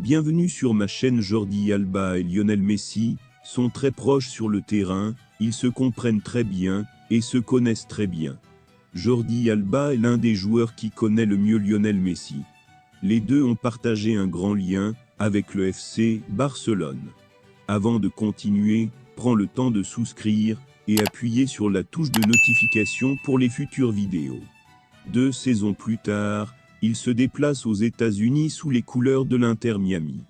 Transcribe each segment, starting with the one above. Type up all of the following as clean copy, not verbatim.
Bienvenue sur ma chaîne. Jordi Alba et Lionel Messi sont très proches sur le terrain, ils se comprennent très bien et se connaissent très bien. Jordi Alba est l'un des joueurs qui connaît le mieux Lionel Messi. Les deux ont partagé un grand lien avec le FC Barcelone. Avant de continuer, prends le temps de souscrire et appuyer sur la touche de notification pour les futures vidéos. 2 saisons plus tard, il se déplace aux États-Unis sous les couleurs de l'Inter Miami.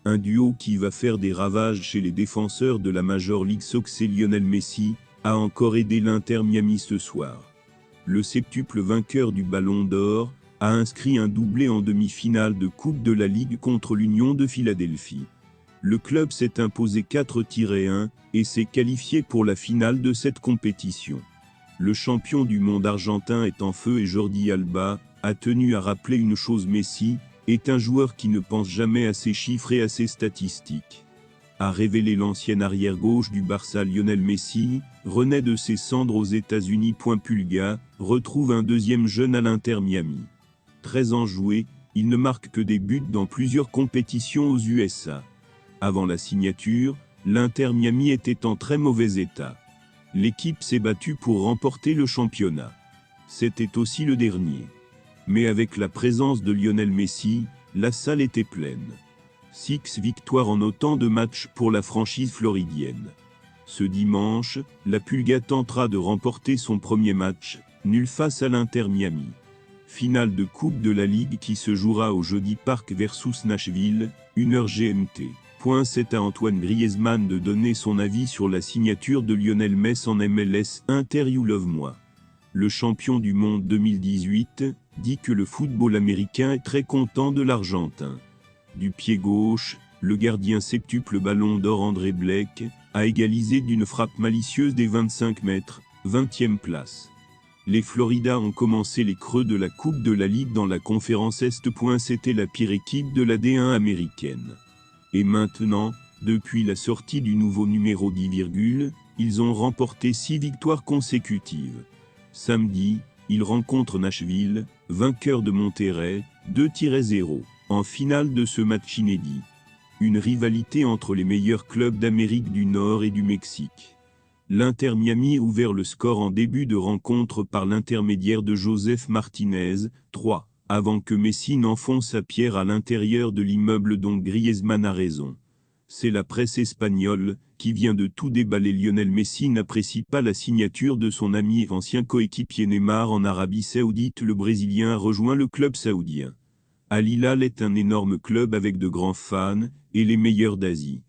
Un duo qui va faire des ravages chez les défenseurs de la Major League Soccer. Lionel Messi a encore aidé l'Inter Miami ce soir. Le septuple vainqueur du Ballon d'Or a inscrit un doublé en demi-finale de Coupe de la Ligue contre l'Union de Philadelphie. Le club s'est imposé 4-1 et s'est qualifié pour la finale de cette compétition. Le champion du monde argentin est en feu et Jordi Alba a tenu à rappeler une chose: Messi est un joueur qui ne pense jamais à ses chiffres et à ses statistiques. A révélé l'ancien arrière-gauche du Barça. Lionel Messi renaît de ses cendres aux États-Unis. Pulga retrouve un deuxième jeune à l'Inter Miami. 13 ans joués, il ne marque que des buts dans plusieurs compétitions aux USA. Avant la signature, l'Inter Miami était en très mauvais état. L'équipe s'est battue pour remporter le championnat. C'était aussi le dernier. Mais avec la présence de Lionel Messi, la salle était pleine. 6 victoires en autant de matchs pour la franchise floridienne. Ce dimanche, la Pulga tentera de remporter son premier match, nul face à l'Inter Miami. Finale de Coupe de la Ligue qui se jouera au Jeudi Park versus Nashville, 1h GMT. C'est à Antoine Griezmann de donner son avis sur la signature de Lionel Messi en MLS. Inter You Love Moi. Le champion du monde 2018 dit que le football américain est très content de l'Argentin. Du pied gauche, le gardien septuple Ballon d'Or André Blake a égalisé d'une frappe malicieuse des 25 mètres, 20e place. Les Floridas ont commencé les creux de la Coupe de la Ligue dans la conférence Est. C'était la pire équipe de la D1 américaine. Et maintenant, depuis la sortie du nouveau numéro 10, ils ont remporté 6 victoires consécutives. Samedi, ils rencontrent Nashville, vainqueur de Monterrey, 2-0, en finale de ce match inédit. Une rivalité entre les meilleurs clubs d'Amérique du Nord et du Mexique. L'Inter Miami a ouvert le score en début de rencontre par l'intermédiaire de Joseph Martinez, 3, avant que Messi n'enfonce sa pierre à l'intérieur de l'immeuble dont Griezmann a raison. C'est la presse espagnole qui vient de tout déballer. Lionel Messi n'apprécie pas la signature de son ami et ancien coéquipier Neymar en Arabie Saoudite. Le Brésilien a rejoint le club saoudien. Al Hilal est un énorme club avec de grands fans et les meilleurs d'Asie.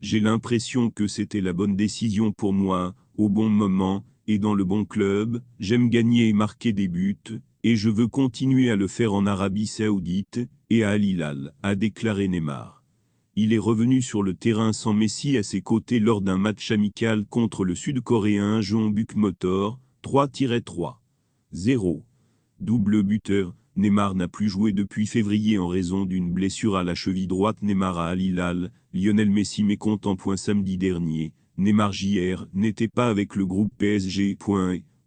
J'ai l'impression que c'était la bonne décision pour moi, au bon moment et dans le bon club. J'aime gagner et marquer des buts, et je veux continuer à le faire en Arabie Saoudite et à Al Hilal, a déclaré Neymar. Il est revenu sur le terrain sans Messi à ses côtés lors d'un match amical contre le Sud-Coréen Jeonbuk Motor, 3-3. 0. Double buteur, Neymar n'a plus joué depuis février en raison d'une blessure à la cheville droite. Neymar à Al Hilal, Lionel Messi mécontent. Samedi dernier, Neymar Jr. n'était pas avec le groupe PSG.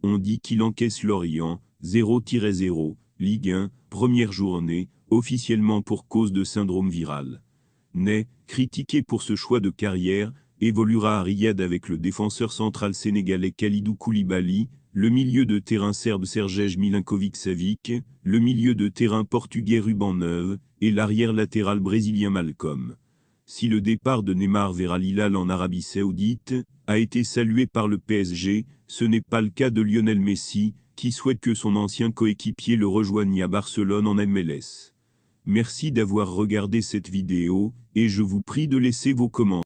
On dit qu'il encaisse Lorient, 0-0, Ligue 1, première journée, officiellement pour cause de syndrome viral. Né, critiqué pour ce choix de carrière, évoluera à Riyad avec le défenseur central sénégalais Kalidou Koulibaly, le milieu de terrain serbe Sergej Milinkovic-Savic, le milieu de terrain portugais Ruben Neves, et l'arrière latéral brésilien Malcom. Si le départ de Neymar vers Al Hilal en Arabie Saoudite a été salué par le PSG, ce n'est pas le cas de Lionel Messi, qui souhaite que son ancien coéquipier le rejoigne à Barcelone en MLS. Merci d'avoir regardé cette vidéo, et je vous prie de laisser vos commentaires.